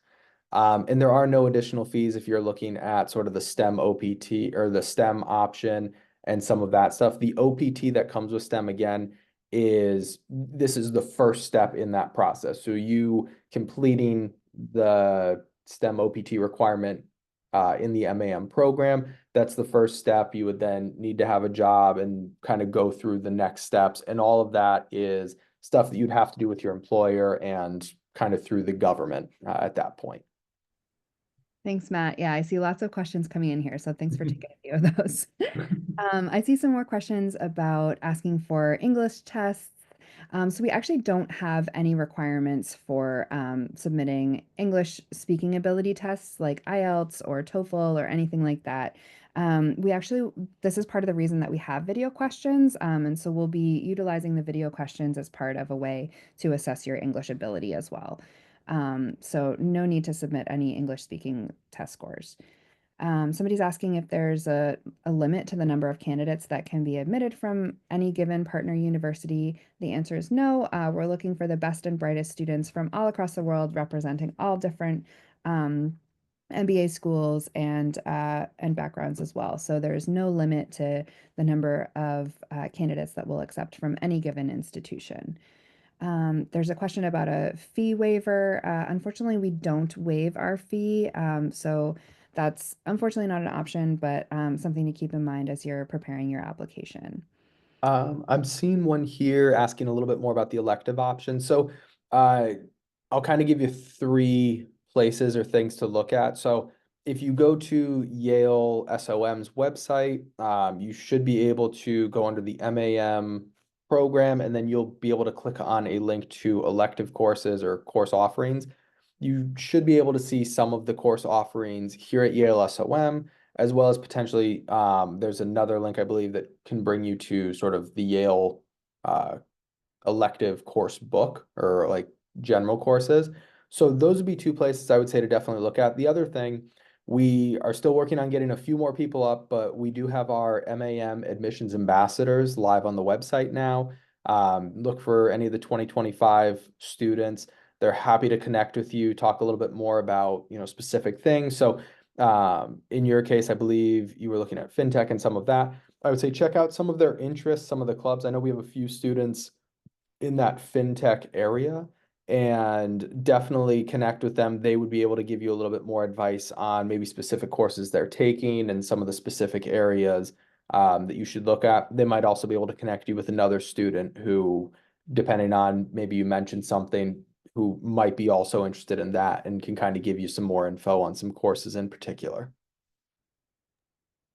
And there are no additional fees if you're looking at sort of the STEM OPT or the STEM option and some of that stuff. The OPT that comes with STEM again this is the first step in that process. So you completing the STEM OPT requirement in the MAM program, that's the first step. You would then need to have a job and kind of go through the next steps. And all of that is stuff that you'd have to do with your employer and kind of through the government at that point. Thanks, Matt. Yeah, I see lots of questions coming in here, so thanks for taking a few of those. I see some more questions about asking for English tests. So we actually don't have any requirements for submitting English speaking ability tests like IELTS or TOEFL or anything like that. This is part of the reason that we have video questions. And so we'll be utilizing the video questions as part of a way to assess your English ability as well. So no need to submit any English speaking test scores. Somebody's asking if there's a limit to the number of candidates that can be admitted from any given partner university. The answer is no. We're looking for the best and brightest students from all across the world, representing all different MBA schools and backgrounds as well. So there's no limit to the number of candidates that we'll accept from any given institution. There's a question about a fee waiver. Unfortunately, we don't waive our fee. So that's unfortunately not an option, but something to keep in mind as you're preparing your application. I'm seeing one here asking a little bit more about the elective options. So, uh, I'll kind of give you three places or things to look at. So, if you go to Yale SOM's website, you should be able to go under the MAM program, and then you'll be able to click on a link to elective courses or course offerings. You should be able to see some of the course offerings here at Yale SOM, as well as potentially there's another link I believe that can bring you to sort of the Yale uh, elective course book or like general courses. So those would be two places I would say to definitely look at. The other thing, we are still working on getting a few more people up, but we do have our MAM admissions ambassadors live on the website now. Look for any of the 2025 students. They're happy to connect with you, talk a little bit more about, specific things. So in your case, I believe you were looking at fintech and some of that. I would say check out some of their interests, some of the clubs. I know we have a few students in that fintech area and definitely connect with them. They would be able to give you a little bit more advice on maybe specific courses they're taking and some of the specific areas that you should look at. They might also be able to connect you with another student who, depending on maybe you mentioned something, who might be also interested in that and can kind of give you some more info on some courses in particular.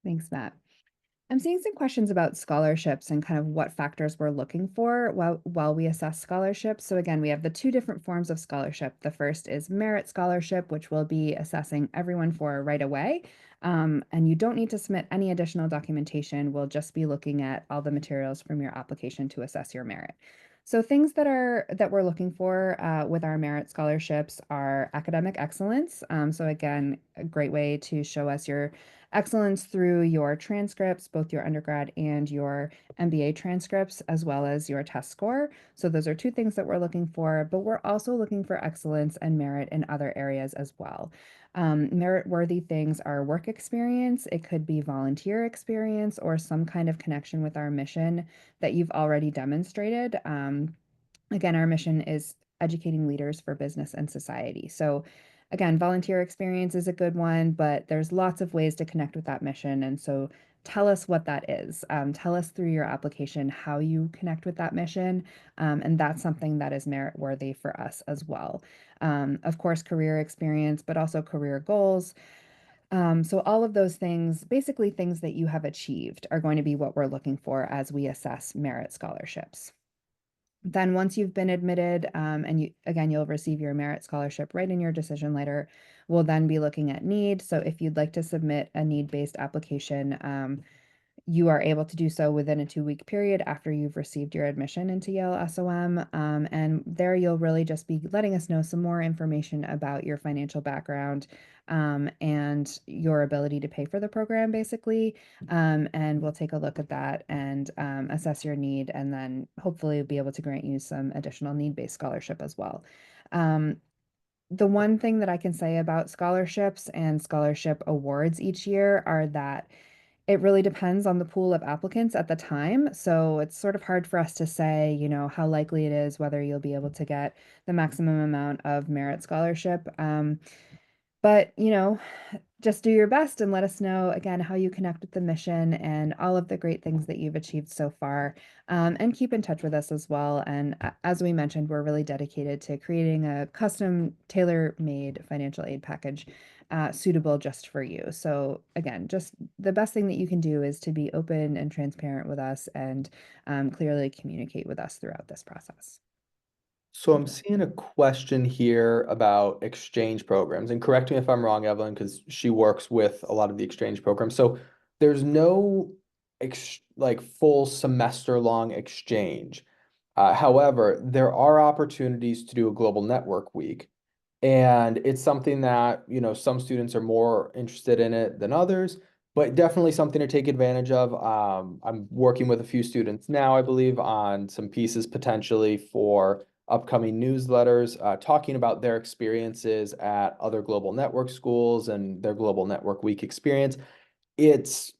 Thanks, Matt. I'm seeing some questions about scholarships and kind of what factors we're looking for while we assess scholarships. So again, we have the two different forms of scholarship. The first is merit scholarship, which we'll be assessing everyone for right away. And you don't need to submit any additional documentation. We'll just be looking at all the materials from your application to assess your merit. So things that we're looking for with our merit scholarships are academic excellence. So again, a great way to show us your excellence through your transcripts, both your undergrad and your MBA transcripts, as well as your test score. So those are two things that we're looking for, but we're also looking for excellence and merit in other areas as well. Merit-worthy things are work experience, it could be volunteer experience, or some kind of connection with our mission that you've already demonstrated. Again, our mission is educating leaders for business and society. So, again, volunteer experience is a good one, but there's lots of ways to connect with that mission. And so, tell us what that is. Tell us through your application how you connect with that mission. And that's something that is merit worthy for us as well. Of course, career experience, but also career goals. So, all of those things, basically things that you have achieved, are going to be what we're looking for as we assess merit scholarships. Then once you've been admitted, and you'll receive your merit scholarship right in your decision letter. We'll then be looking at need. So if you'd like to submit a need-based application, you are able to do so within a 2-week period after you've received your admission into Yale SOM. And there you'll really just be letting us know some more information about your financial background, and your ability to pay for the program, basically. And we'll take a look at that and assess your need, and then hopefully be able to grant you some additional need-based scholarship as well. Um, the one thing that I can say about scholarships and scholarship awards each year are that it really depends on the pool of applicants at the time. So it's sort of hard for us to say, how likely it is whether you'll be able to get the maximum amount of merit scholarship. But, just do your best and let us know again how you connect with the mission and all of the great things that you've achieved so far. And keep in touch with us as well. And as we mentioned, we're really dedicated to creating a custom tailor-made financial aid package suitable just for you. So again, just the best thing that you can do is to be open and transparent with us and clearly communicate with us throughout this process. So I'm seeing a question here about exchange programs, and correct me if I'm wrong, Evelyn, because she works with a lot of the exchange programs. So there's no like full semester long exchange. However, there are opportunities to do a global network week. And it's something that, some students are more interested in it than others, but definitely something to take advantage of. I'm working with a few students now, I believe, on some pieces potentially for upcoming newsletters, talking about their experiences at other global network schools and their global network week experience. It's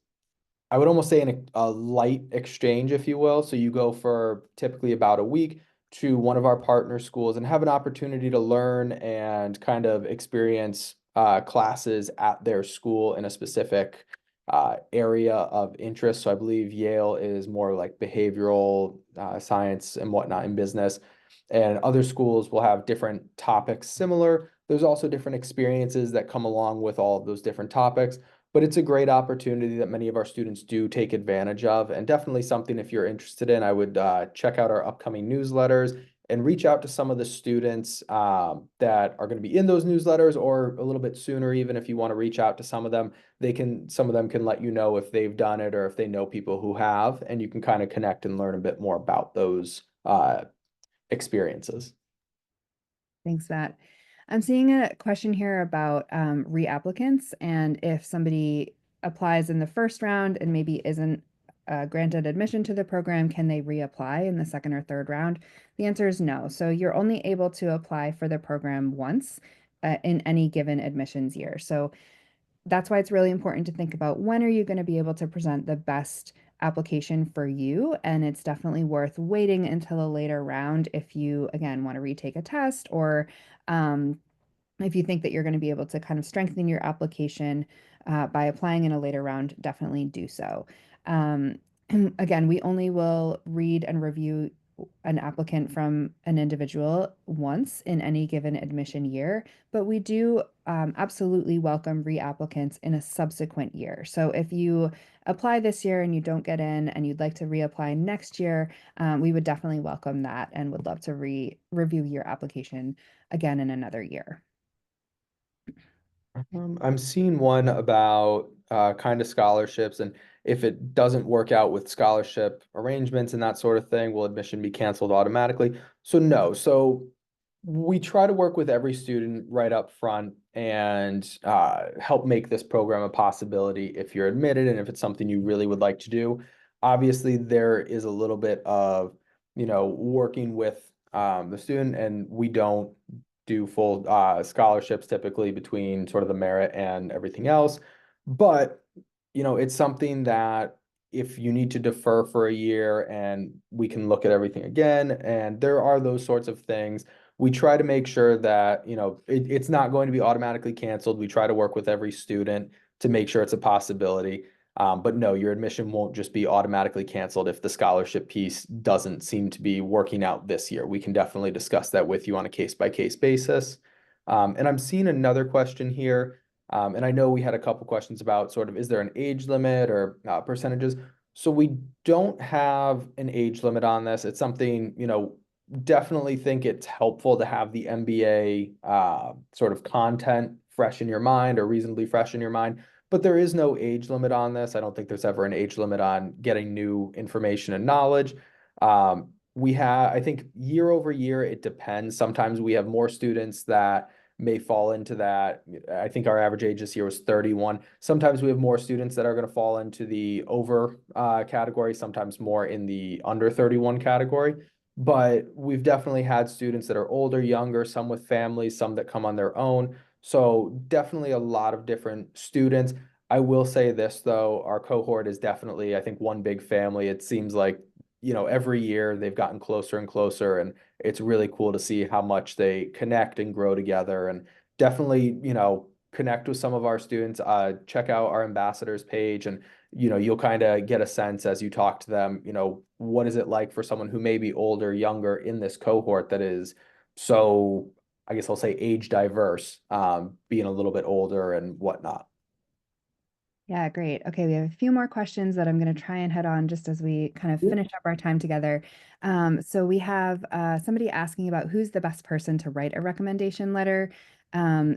I would almost say a light exchange, if you will. So you go for typically about a week to one of our partner schools and have an opportunity to learn and kind of experience classes at their school in a specific area of interest. So I believe Yale is more like behavioral science and whatnot in business, and other schools will have different topics similar. There's also different experiences that come along with all of those different topics, but it's a great opportunity that many of our students do take advantage of, and definitely something if you're interested in. I would check out our upcoming newsletters and reach out to some of the students that are going to be in those newsletters, or a little bit sooner, even if you want to reach out to some of them. Some of them can let you know if they've done it or if they know people who have, and you can kind of connect and learn a bit more about those experiences. Thanks, Matt. I'm seeing a question here about reapplicants and if somebody applies in the first round and maybe isn't granted admission to the program, can they reapply in the second or third round? The answer is no. So you're only able to apply for the program once in any given admissions year. So that's why it's really important to think about when are you going to be able to present the best application for you. And it's definitely worth waiting until a later round if you, again, want to retake a test or um, if you think that you're going to be able to kind of strengthen your application by applying in a later round, definitely do so. Um, again, we only will read and review an applicant from an individual once in any given admission year, but we do absolutely welcome reapplicants in a subsequent year. So if you apply this year and you don't get in and you'd like to reapply next year, we would definitely welcome that and would love to review your application again in another year. I'm seeing one about kind of scholarships, and if it doesn't work out with scholarship arrangements and that sort of thing, will admission be canceled automatically? So no. So we try to work with every student right up front and help make this program a possibility if you're admitted and if it's something you really would like to do. Obviously, there is a little bit of, working with the student, and we don't do full scholarships typically between sort of the merit and everything else. But, it's something that if you need to defer for a year and we can look at everything again, and there are those sorts of things, we try to make sure that, it's not going to be automatically canceled. We try to work with every student to make sure it's a possibility. But no, your admission won't just be automatically canceled if the scholarship piece doesn't seem to be working out this year. We can definitely discuss that with you on a case-by-case basis. And I'm seeing another question here. And I know we had a couple questions about sort of, is there an age limit or percentages? So we don't have an age limit on this. It's something, definitely think it's helpful to have the MBA sort of content fresh in your mind or reasonably fresh in your mind. But there is no age limit on this. I don't think there's ever an age limit on getting new information and knowledge. I think year over year, it depends. Sometimes we have more students that may fall into that. I think our average age this year was 31. Sometimes we have more students that are going to fall into the over category, sometimes more in the under 31 category. But we've definitely had students that are older, younger, some with families, some that come on their own. So definitely a lot of different students. I will say this though, our cohort is definitely, I think, one big family. It seems like, every year they've gotten closer and closer, and it's really cool to see how much they connect and grow together. And definitely, connect with some of our students. Check out our ambassadors page, and you'll kind of get a sense as you talk to them, what is it like for someone who may be older, younger in this cohort that is so, I guess I'll say, age diverse, being a little bit older and whatnot. Yeah, great. Okay, we have a few more questions that I'm going to try and head on just as we kind of Yeah. finish up our time together. So we have somebody asking about who's the best person to write a recommendation letter.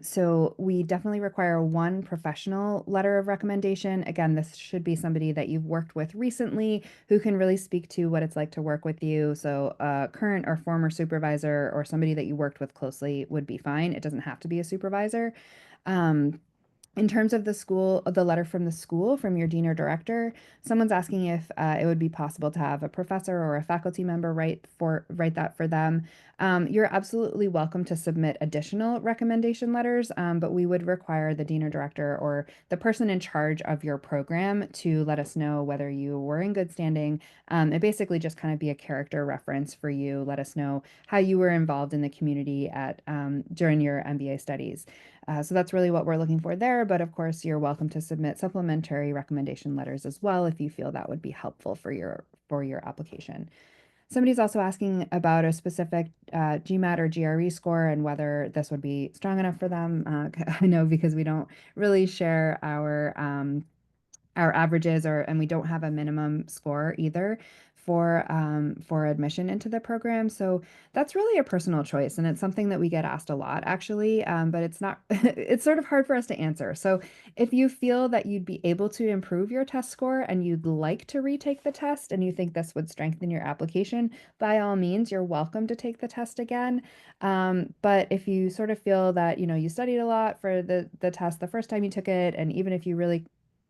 So we definitely require one professional letter of recommendation. Again, this should be somebody that you've worked with recently who can really speak to what it's like to work with you. So a current or former supervisor or somebody that you worked with closely would be fine. It doesn't have to be a supervisor. Um, in terms of the school, the letter from the school, from your dean or director, someone's asking if it would be possible to have a professor or a faculty member write that for them. You're absolutely welcome to submit additional recommendation letters, but we would require the dean or director or the person in charge of your program to let us know whether you were in good standing. It basically just kind of be a character reference for you. Let us know how you were involved in the community at during your MBA studies. So that's really what we're looking for there. But of course, you're welcome to submit supplementary recommendation letters as well if you feel that would be helpful for your application. Somebody's also asking about a specific GMAT or GRE score and whether this would be strong enough for them. I know because we don't really share our averages or and we don't have a minimum score either for admission into the program. So that's really a personal choice, and it's something that we get asked a lot actually. But it's not it's sort of hard for us to answer. So if you feel that you'd be able to improve your test score and you'd like to retake the test and you think this would strengthen your application, by all means, you're welcome to take the test again. But if you sort of feel that, you know, you studied a lot for the test the first time you took it, and even if you really,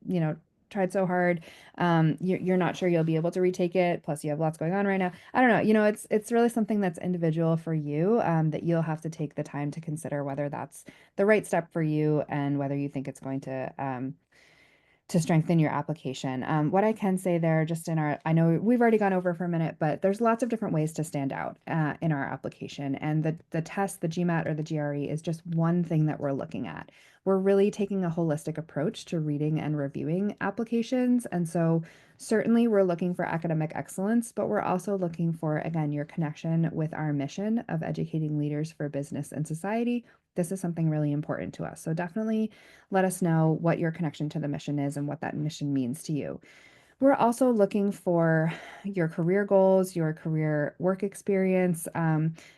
you know, tried so hard, you're not sure you'll be able to retake it. Plus, you have lots going on right now. I don't know. You know, it's really something that's individual for you, that you'll have to take the time to consider whether that's the right step for you and whether you think it's going to strengthen your application. What I can say there, just in our, I know we've already gone over for a minute, but there's lots of different ways to stand out in our application. And the test, the GMAT or the GRE, is just one thing that we're looking at. We're really taking a holistic approach to reading and reviewing applications. And so certainly we're looking for academic excellence, but we're also looking for, again, your connection with our mission of educating leaders for business and society. This is something really important to us. So definitely let us know what your connection to the mission is and what that mission means to you. We're also looking for your career goals, your career work experience,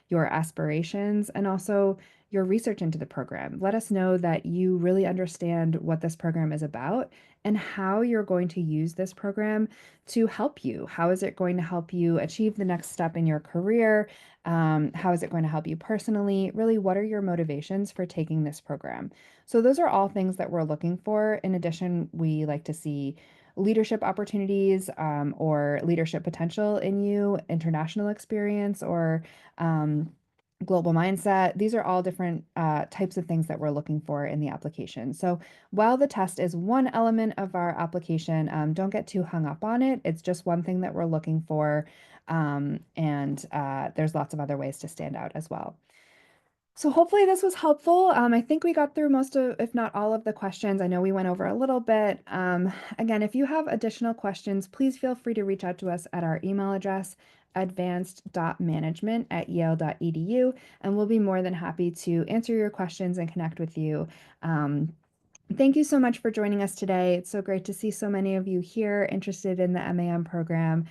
your aspirations, and also your research into the program. Let us know that you really understand what this program is about and how you're going to use this program to help you. How is it going to help you achieve the next step in your career? How is it going to help you personally? Really, what are your motivations for taking this program? So, those are all things that we're looking for. In addition, we like to see leadership opportunities, or leadership potential in you, international experience, or global mindset. These are all different types of things that we're looking for in the application. So while the test is one element of our application, don't get too hung up on it. It's just one thing that we're looking for. And there's lots of other ways to stand out as well. So hopefully this was helpful. I think we got through most of, if not all of the questions. I know we went over a little bit. Again, if you have additional questions, please feel free to reach out to us at our email address, advanced.management@yale.edu, and we'll be more than happy to answer your questions and connect with you. Um, Thank you so much for joining us today. It's so great to see so many of you here interested in the MAM program.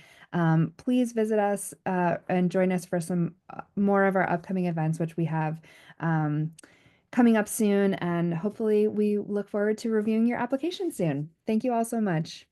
Please visit us and join us for some more of our upcoming events, which we have coming up soon. And hopefully, we look forward to reviewing your application soon. Thank you all so much.